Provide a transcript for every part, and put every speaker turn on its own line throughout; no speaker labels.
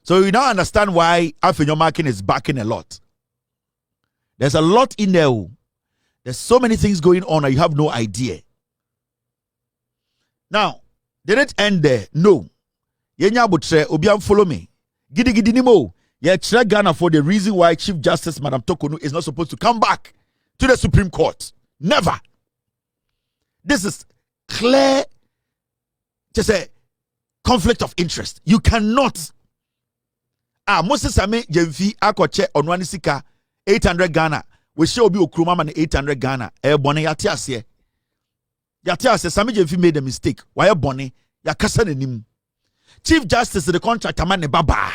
So you now understand why Afenyo Marking is backing a lot. There's a lot in there. There's so many things going on and you have no idea. Now, they didn't end there. No. Yenya Butre, Obiam follow me. Gidi gidi nimo. Yeah, Ghana for the reason why Chief Justice Madam Torkornoo is not supposed to come back to the Supreme Court. Never. This is clear, just a conflict of interest. You cannot. Moses Same Jemfi Akoche Onwanisika 800 Ghana. We show be Okruma man 800 Ghana. Bone Yatiase. Yatiase Same Jemfi made a mistake. Why Bone? Yakasa nim. Chief Justice the contract man baba.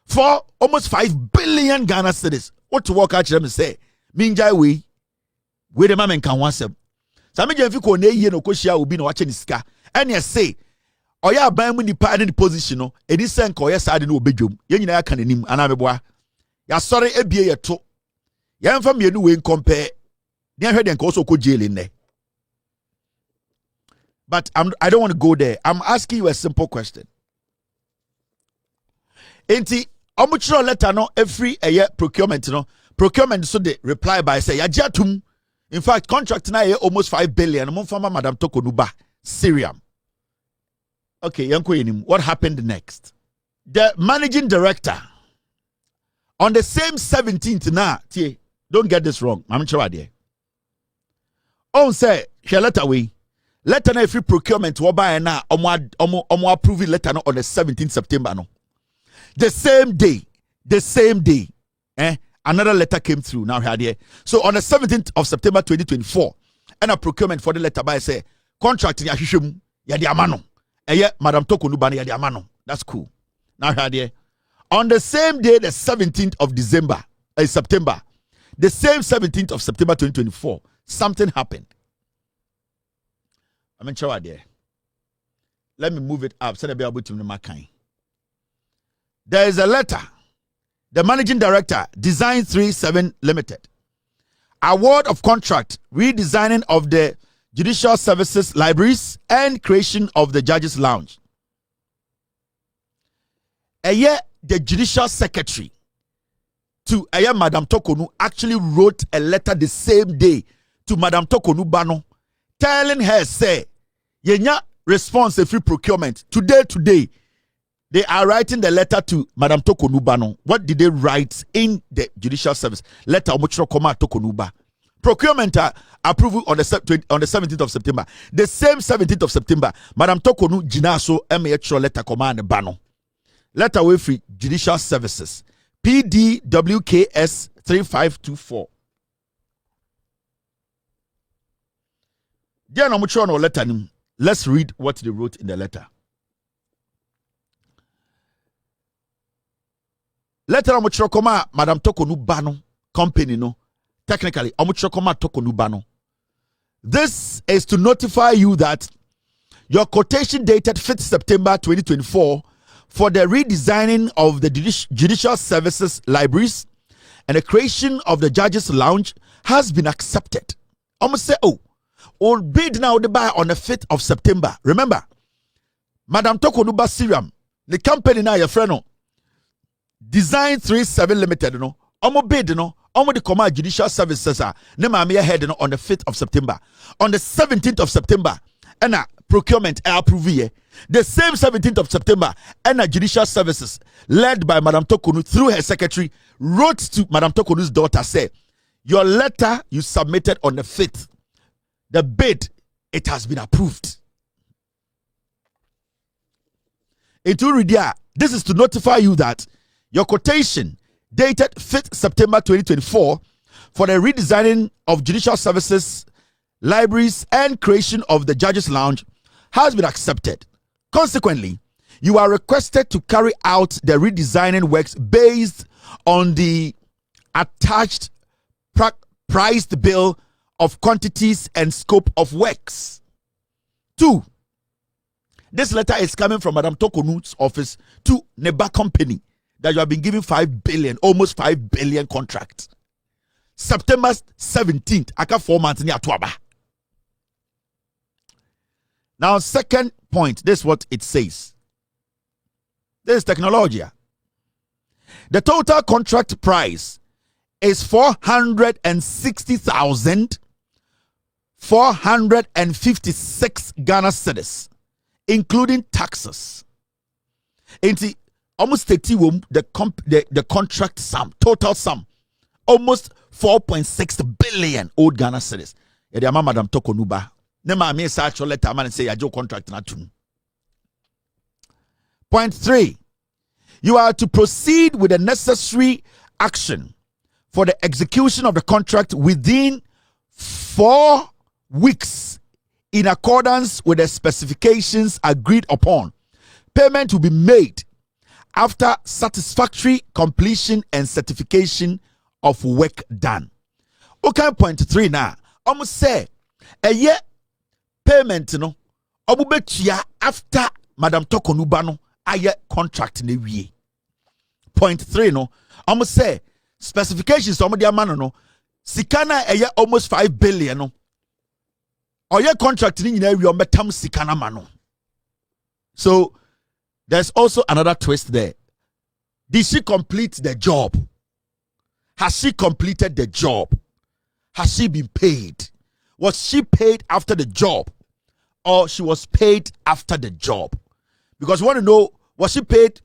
For almost 5 billion Ghana cedis. What to work out them say? Minjai we the man can want them. Same Jemfi ko ne ye no koshia obi no wache ni sika. And you say oya ban mu nipa in the position no edi sen ko side no obedwom ye nyina ya kan anim ana meboa ya sori ebie ye to ye mfa mienu we compare ne hwe den ko so ko jail in there. But I don't want to go there. I'm asking you a simple question. Enti omuchiro letter no every year procurement no procurement so they reply by say ya jatum. In fact contract na ye almost 5 billion mo fama Madam Torkornoo ba Syriam. Okay, what happened next? The managing director on the same 17th now, don't get this wrong. I'm sure idea. On say, she letter away. Letter na free procurement by na omo approving letter no on the 17th September no. The same day, another letter came through now here. So on the 17th of September 2024, and a procurement for the letter by say contract ya hwehwem ya di amano. Madam Torkornoo bani ya di amano. That's cool. Now here on the same day, the 17th of September, the same 17th of September 2024, something happened. I'm in trouble there. Let me move it up. There is a letter. The managing director, Design 37 Limited. Award of contract, redesigning of the Judicial Services Libraries and creation of the Judges Lounge. The Judicial Secretary to Madam Torkornoo actually wrote a letter the same day to Madam Torkornoo Bano, telling her, say, yenya response a free procurement. Today, they are writing the letter to Madam Torkornoo Bano. What did they write in the Judicial Service? Letter Omochiro Koma Torkornoo Ba. Procurement approval on the 17th of September. The same 17th of September, Madam Torkornoo Jinaso MHR letter command Bano. Letter away free Judicial Services. PDWKS 3524. Dear no letter. Let's read what they wrote in the letter. Letter Omochiro Koma Madam Torkornoo Bano company no. Technically, Torkornoo Bano. This is to notify you that your quotation dated 5th September 2024 for the redesigning of the Judicial Services Libraries and the creation of the Judges Lounge has been accepted. Almost say, all bid now the buy on the 5th of September. Remember, Madam Torkornoo Syriam, the company now your friend, Design 37 Limited, bid, the command Judicial Services head on the 5th of September. On the 17th of September, and procurement approve the same 17th of September, and Judicial Services, led by Madam Torkornoo through her secretary, wrote to Madam Torkornoo's daughter, say, your letter you submitted on the 5th, the bid, it has been approved. This is to notify you that your quotation dated 5th September 2024 for the redesigning of Judicial Services, Libraries, and creation of the Judges Lounge has been accepted. Consequently, you are requested to carry out the redesigning works based on the attached priced bill of quantities and scope of works. 2. This letter is coming from Madam Torkornoo's office to Neba Company that you have been given 5 billion, almost 5 billion contract. September 17th, aka 4 months near Tuaba. Now, second point, this is what it says. This is technology. The total contract price is 460,456 Ghana cedis, including taxes. Into almost 30 the contract sum, total sum, almost 4.6 billion old Ghana cedis. Yeah, Madam Torkornoo ba. Nema me sa actual letter man say your contract na tun. Point 3. You are to proceed with the necessary action for the execution of the contract within 4 weeks in accordance with the specifications agreed upon. Payment will be made after satisfactory completion and certification of work done. Okay, point 3 now. Almost say a year payment no obubetua after Madam Torkornoo ba no aye contract na wie. Point 3 no almost say specifications some dia man no sikana eye almost 5 billion no oye contract ni nyina wie ometam sikana ma no. So there's also another twist there. Did she complete the job? Has she completed the job? Has she been paid? Was she paid after the job, or she was paid after the job? Because we want to know, was she paid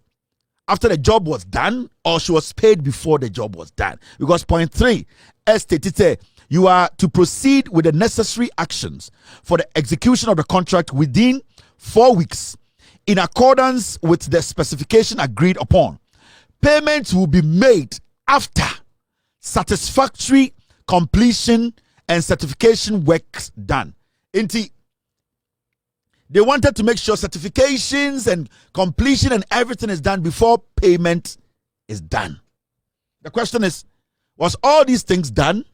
after the job was done, or she was paid before the job was done? Because point 3, as stated, you are to proceed with the necessary actions for the execution of the contract within 4 weeks in accordance with the specification agreed upon. Payments will be made after satisfactory completion and certification works done. Inti, they wanted to make sure certifications and completion and everything is done before payment is done. The question is, was all these things done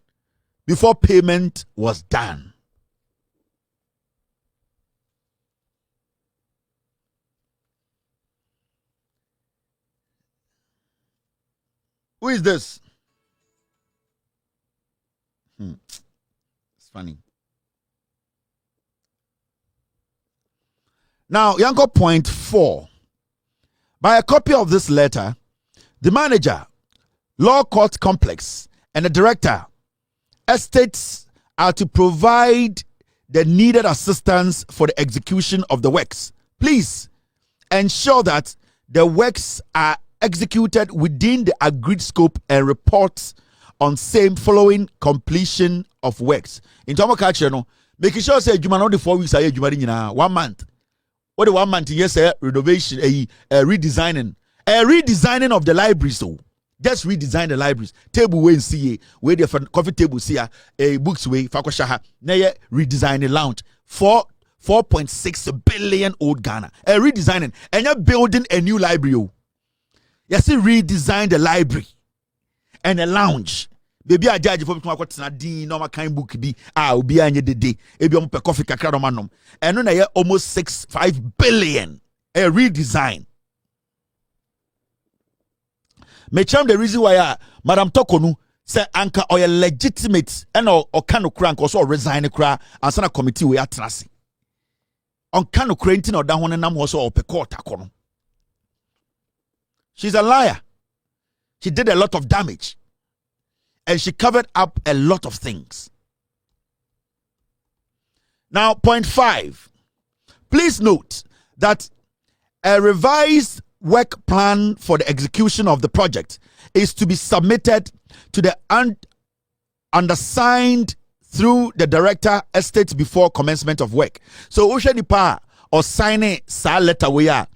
before payment was done? Who is this? It's funny. Now, Yanko point 4. By a copy of this letter, the manager, Law Court Complex, and the director, estates are to provide the needed assistance for the execution of the works. Please ensure that the works are executed within the agreed scope and reports on same following completion of works. In terms of culture, no, making sure say you not the 4 weeks aye you 1 month. What the 1 month yes renovation redesigning of the libraries. So just redesign the libraries. Table way see where the coffee table see books way fakosha na redesign the lounge for 4.6 billion old Ghana. Redesigning and you're building a new library. Yes, redesign the library and a lounge. Baby, I judge for me to din no kind book be obi anye dede ebi omo pe coffee kakra no manom eno na ye almost 5 billion a redesign. Me cham the reason why Madam Torkornoo say anka or legitimate and or kano kra nko so resign kra ansa na committee we atrase on kano kra nti na oda ho nam ho so o pe court akono. She's a liar. She did a lot of damage. And she covered up a lot of things. Now, point 5. Please note that a revised work plan for the execution of the project is to be submitted to the undersigned through the director estate before commencement of work. So, Oshanipa or signing sa letter we are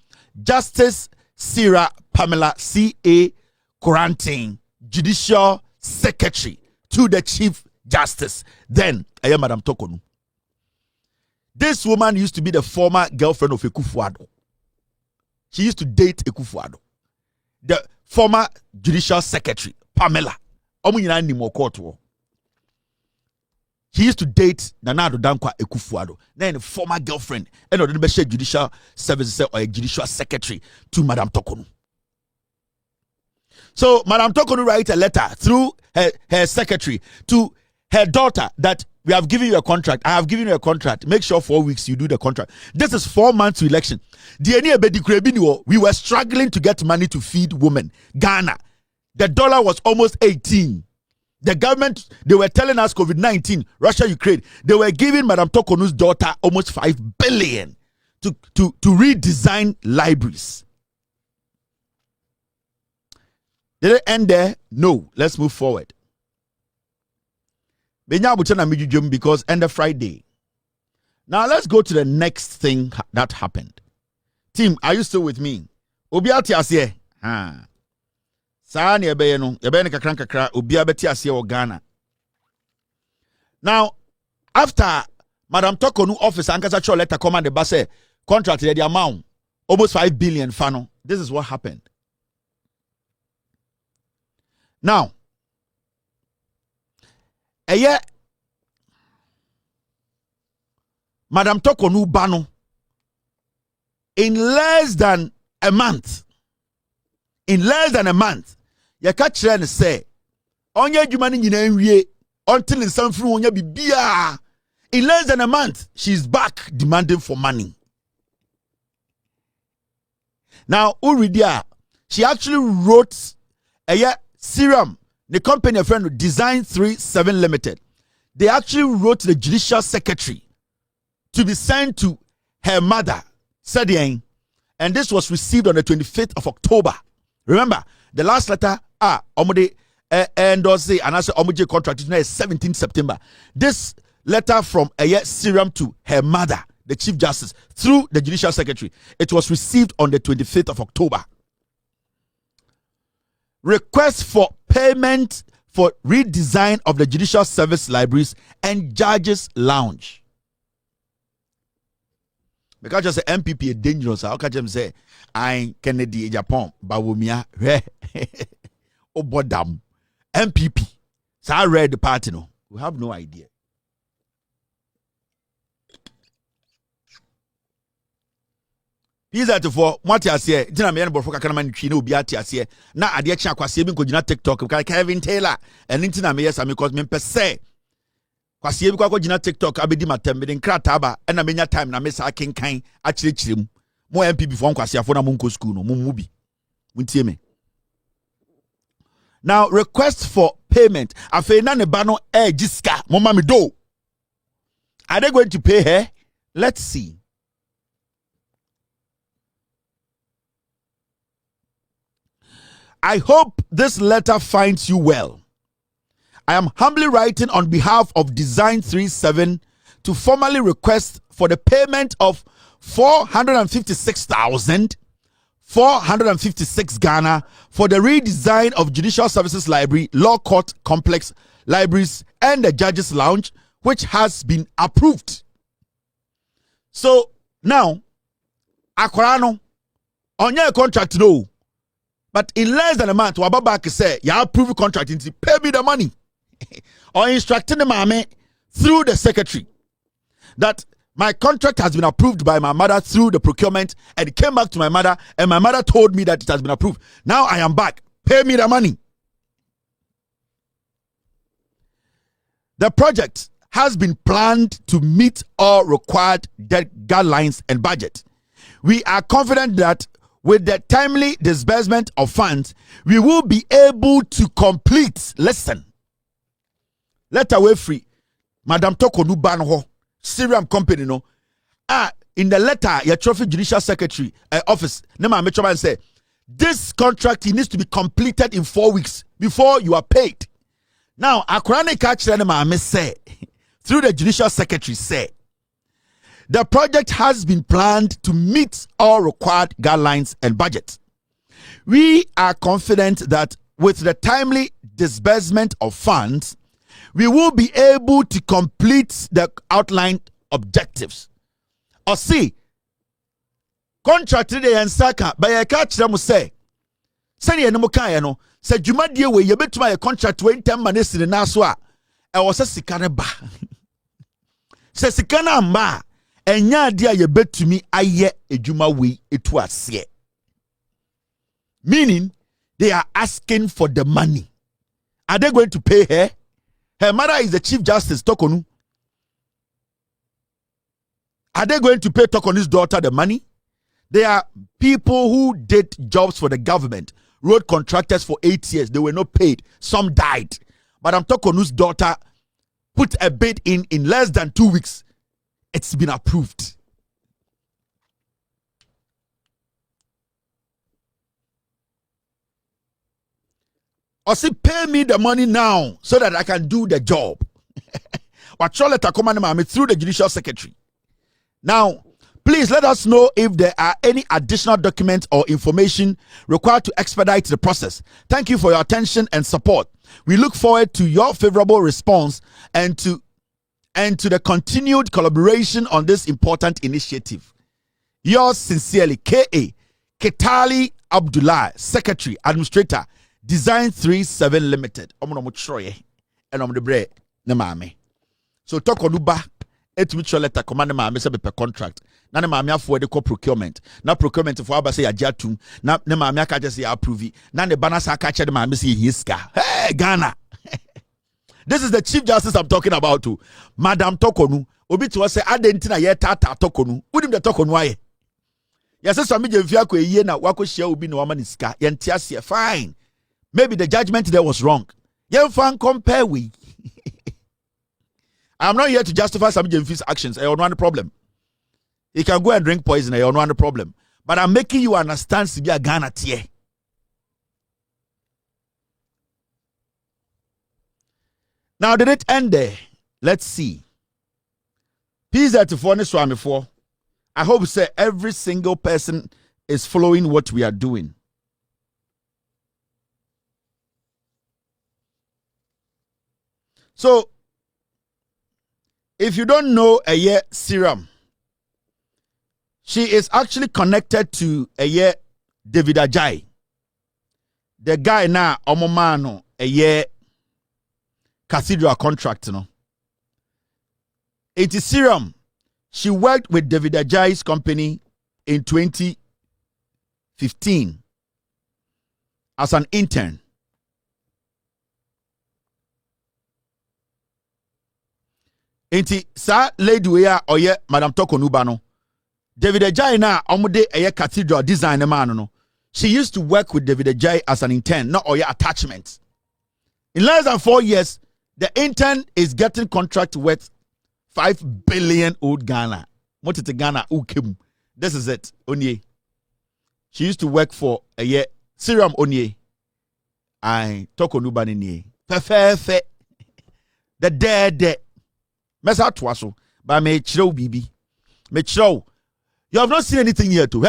Justice Sarah Pamela C.A. Quarantine, Judicial Secretary to the Chief Justice. Then, I am Madam Torkornoo. This woman used to be the former girlfriend of Ekufuado. She used to date Ekufuado. The former Judicial Secretary, Pamela. He used to date Nana Dankwa Ekufuado. Then the former girlfriend, and the Judicial Services or a Judicial Secretary to Madam Torkornoo. So Madam Torkornoo write a letter through her secretary to her daughter that we have given you a contract. I have given you a contract. Make sure 4 weeks you do the contract. This is 4 months to election. We were struggling to get money to feed women. Ghana, the dollar was almost 18. The government, they were telling us COVID-19, Russia, Ukraine. They were giving Madam Torkornoo's daughter almost 5 billion to redesign libraries. Did it end there? No. Let's move forward. Because end of Friday. Now let's go to the next thing that happened. Team, are you still with me? Obiati asye. Sa ni ebe no, ebe ni kakra obi abeti asye o Ghana. Now, after Madam Torkornoo office ankasa cho letter command the base contract the amount almost 5 billion fano. This is what happened. Now, Madam Torkornoo bano in less than a month, you catch her and say, "Onye jumani nyina nwie until in some fruit onya bibia." In less than a month, she's back demanding for money. Now, Uridia, she actually wrote a serum. The company, a friend, Design 37 Limited. They actually wrote the judicial secretary to be sent to her mother, Sadiane, and this was received on the 25th of October. Remember, the last letter, Omode endorse and I said Omoje contract is 17th September. This letter from a serum to her mother, the Chief Justice, through the judicial secretary, it was received on the 25th of October. Request for payment for redesign of the judicial service libraries and judges lounge. Because just the MPP is dangerous. How can you say I Kennedy Japan Bawumia Obodam MPP? So I read the party no. We have no idea. He's at for what you say. Dina me anbo foka kana man twi na obi ati ase na ade kya kwase bi nkojina TikTok because Kevin Taylor and ntina me yes am because me pese kwase bi kwa kojina TikTok abedi matem be nkrata aba na menya time na me sa kenkan a kirikirem mo MP before kwase afo na mo nko school no mo mu bi muntie me. Now request for payment afi na ne ba no jiska mo ma me do. Are they going to pay her? Let's see. I hope this letter finds you well. I am humbly writing on behalf of Design 37 to formally request for the payment of 456,456 Ghana for the redesign of Judicial Services Library, Law Court Complex Libraries, and the Judges Lounge, which has been approved. So now, Akorano, on your contract, no. But in less than a month, Wababaki say, "You approve contract, pay me the money." Or instructing the mame through the secretary that my contract has been approved by my mother through the procurement, and it came back to my mother, and my mother told me that it has been approved. Now I am back. Pay me the money. The project has been planned to meet all required guidelines and budget. We are confident that with the timely disbursement of funds, we will be able to complete. Listen. Letter way free. Madam Torkornoo Banho, Syrian company no. In the letter, your trophy judicial secretary office, Nema Metroman say, this contract needs to be completed in 4 weeks before you are paid. Now, Akurane catch Nema say, through the judicial secretary say, the project has been planned to meet all required guidelines and budget. We are confident that with the timely disbursement of funds, we will be able to complete the outlined objectives. Or see, contract today and Saka, by a catch them say, Send ye no mokayano, said you might deal with your bit to my contract 20 minutes in the Naswa. I was a sikana ba. Says Sikana ma. Enya dia ye betumi aye ejuma we etu ase. Meaning they are asking for the money. Are they going to pay her? Her mother is the Chief Justice, Torkornoo. Are they going to pay Torkornoo's daughter the money? There are people who did jobs for the government, road contractors for 8 years. They were not paid. Some died. Madam Torkornoo's daughter put a bid in less than 2 weeks. It's been approved. Or say, pay me the money now so that I can do the job. But show letter command me through the judicial secretary. Now, please let us know if there are any additional documents or information required to expedite the process. Thank you for your attention and support. We look forward to your favorable response and to the continued collaboration on this important initiative. Yours sincerely, K.A. Ketali Abdullah, Secretary, Administrator, Design 37 Limited. So Torkornoo ba etumi letter command maame se be contract. Na ne maame afo de procurement. Na procurement for aba say ajatum. Na ne maame aka je say approve. Na ne bana sa aka che de maame say yiska. Hey Ghana. This is the Chief Justice I'm talking about too. Madam Torkornoo. Obi to say adentina ye tata Torkornoo. Udim the Torkornoo aye. Yes, so me je mfia ko eyi na wako hia obi no wama ni sika. Ye ntia fine. Maybe the judgment there was wrong. Yen fan compare we. I'm not here to justify some Jemfi's actions. I don't want a problem. He can go and drink poison. I don't want a problem. But I'm making you understand to be a Ghana tier. Now, did it end there? Let's see. Pizza to phone Swami for. I hope say every single person is following what we are doing. So, if you don't know a year serum, she is actually connected to a year David Ajay. The guy now omomano a year cathedral contract, no. It is serum. She worked with David Ajay's company in 2015 as an intern. Enti sa lady we are oye Madam Torkornoo ba no. David Ajay na omude eye cathedral design man no. She used to work with David Ajay as an intern, not oye attachment. In less than 4 years, the intern is getting contract worth 5 billion old Ghana. What is the Ghana ukem? This is it. Onye. She used to work for a year. Serum Onye. I Torkornoo ba ni. Fe. The dead. Mesa twaso ba me chiro bibi me chiro you have not seen anything yet to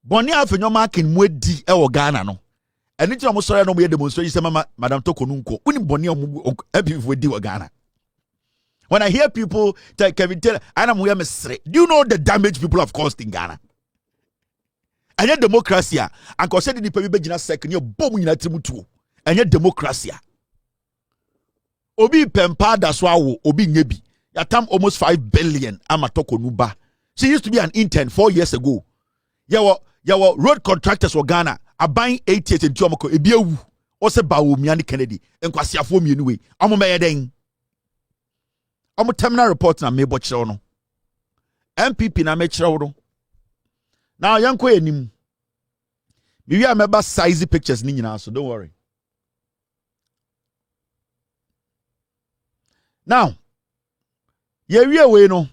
boni afenyo marking mwedi e wo Ghana no eni ti omo sori no mo demonstration say Madam Torkornoo nko uni boni omo people di wo Ghana. When I hear people tell Kevin Taylor I am we mesre, do you know the damage people have caused in Ghana? Anya democracy and ko say the people be gina second you bom nyina trimutuo anya democracy. Obi pempa daswawo obi nyebi yatam almost 5 billion ama Torkornoo ba. She used to be an intern 4 years ago. Yawo road contractors for Ghana are buying 8 years in Tuamako ebi ewu ose ba wo miani Kennedy enkwasiafo mienu we omo meye den omo terminal report na mebo kire no MPP na me kire no now yanko enim me wi ameba size pictures ni nyina so don't worry. Now, we no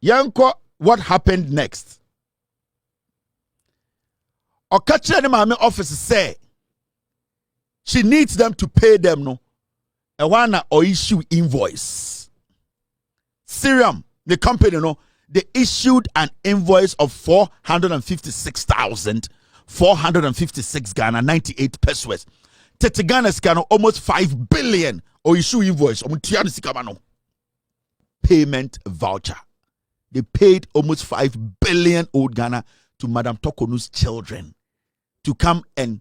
yanko what happened next. Okache ni mame office say she needs them to pay them no. A one or issue invoice. Serum, the company no, they issued an invoice of 456,456 Ghana 98 pesos. Tete Ghana scan almost 5 billion. Or issue invoice, payment voucher. They paid almost 5 billion old Ghana to Madam Torkornoo's children to come and